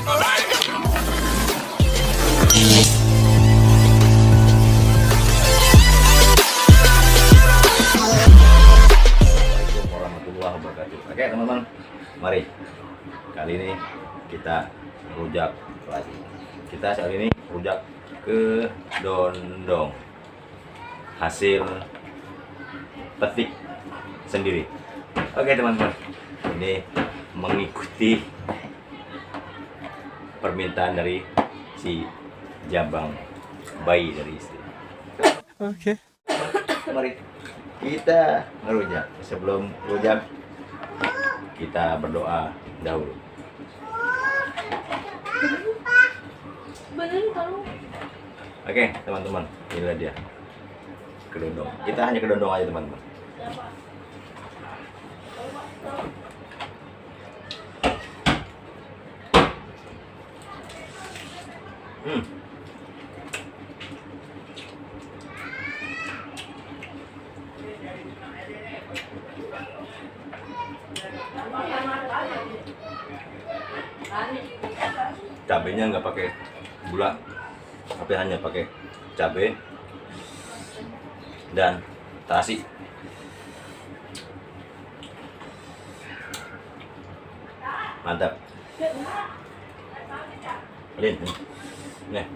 Assalamualaikum warahmatullahi wabarakatuh. Oke teman-teman, mari kali ini kita rujak lagi. Kita saat ini rujak ke dondong, hasil petik sendiri. Oke teman-teman, ini mengikuti permintaan dari si jabang bayi dari istri. Oke. Mari kita ngerujak. Sebelum rujak kita berdoa dahulu. Oke teman-teman, inilah dia kedondong. Kita hanya kedondong aja teman-teman. Cabenya nggak pakai gula, tapi hanya pakai cabai dan terasi. Mantap. Lin, nih.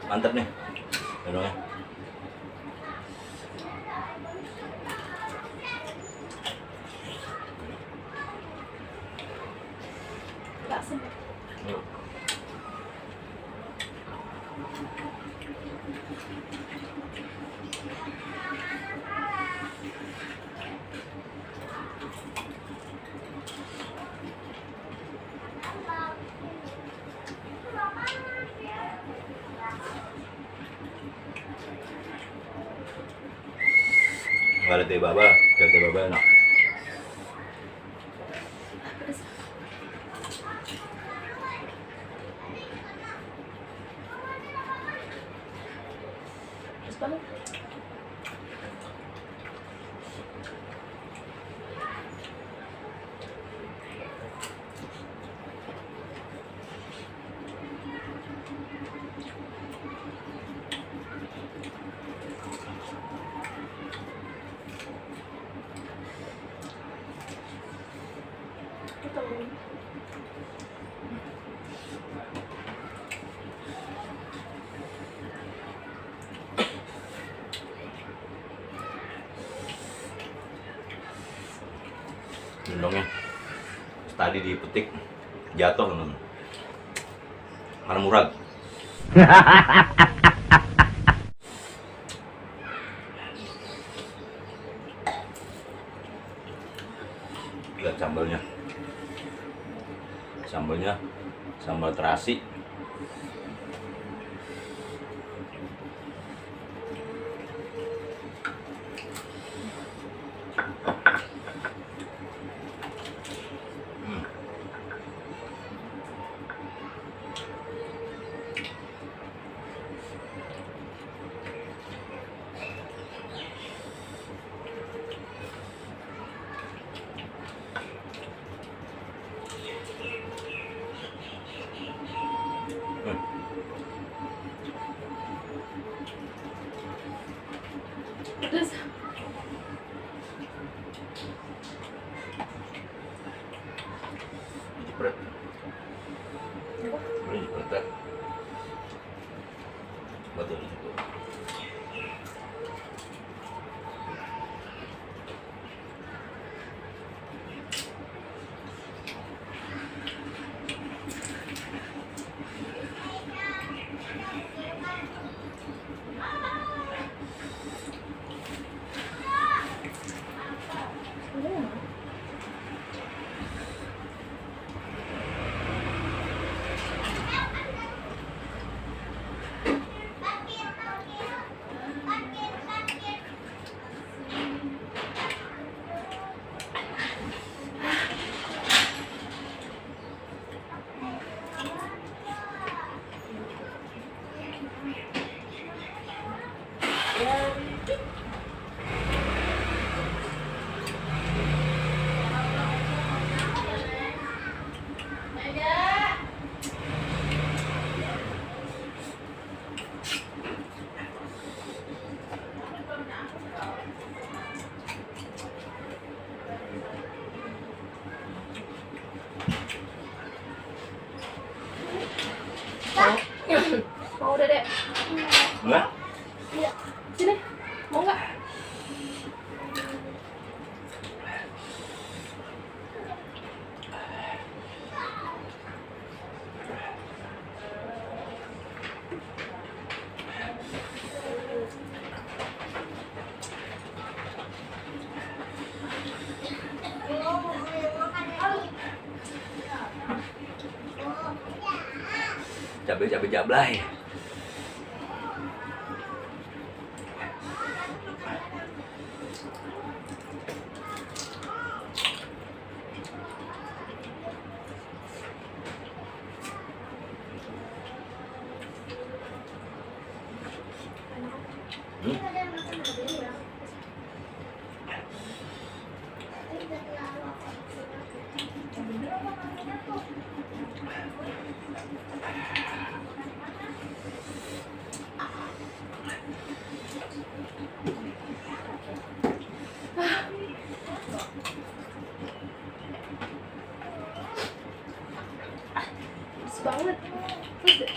Mantap nih dondongnya. Nggak ada teh baba, kalau teh baba enak. Dondongnya tadi dipetik jatuh teman, mana murad. Lihat sambalnya, sambal terasi. Terus Jepret. Ini jepret. Betul itu. Mau udah deh. Enggak? Iya. Sini. Mau nggak? Cabai jablay. Pedes banget. Terus deh.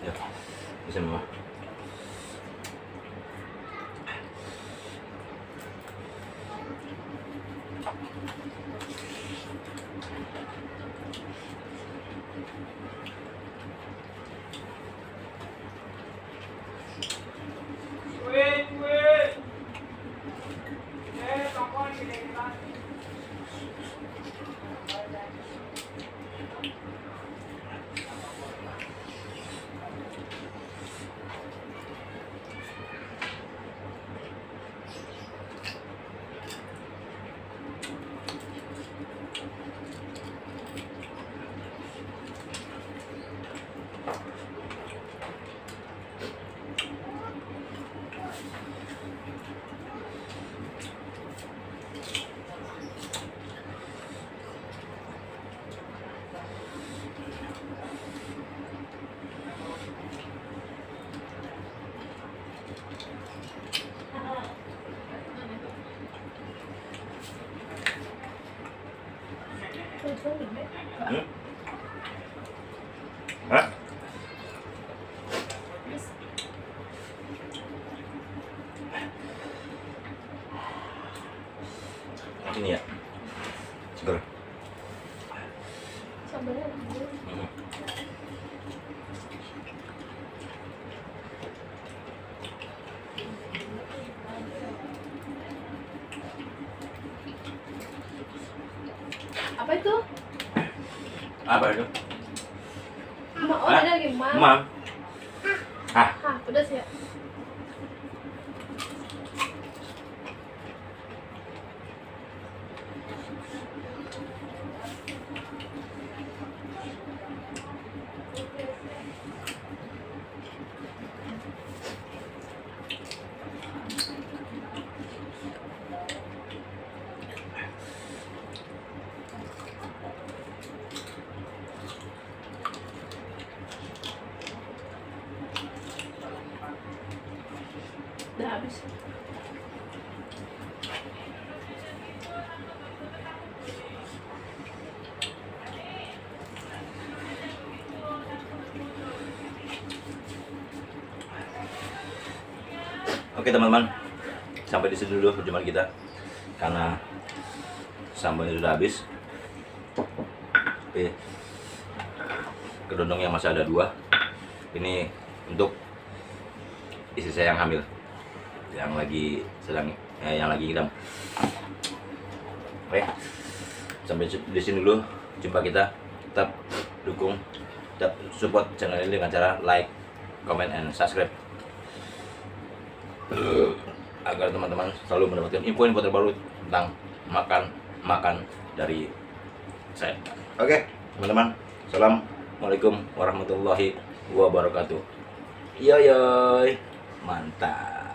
Ya, bisa mama. Hmm? Hah? Ini ya, seger. Sambalnya Hmm. apa itu? Apa itu? Oh, Hah? ada lagi mam. Mam. Ah, Hah, pedas ya? Udah habis. oke teman-teman, sampai di sini dulu perjumpaan kita karena sambalnya sudah habis. Tapi kedondong yang masih ada 2 ini untuk istri saya yang hamil, yang lagi ngidam. Oke, sampai di sini dulu jumpa kita. Tetap dukung, tetap support channel ini dengan cara like, comment, and subscribe agar teman-teman selalu mendapatkan info-info terbaru tentang makan makan dari saya. Oke, teman-teman. Assalamualaikum warahmatullahi wabarakatuh. Yoyoy, mantap.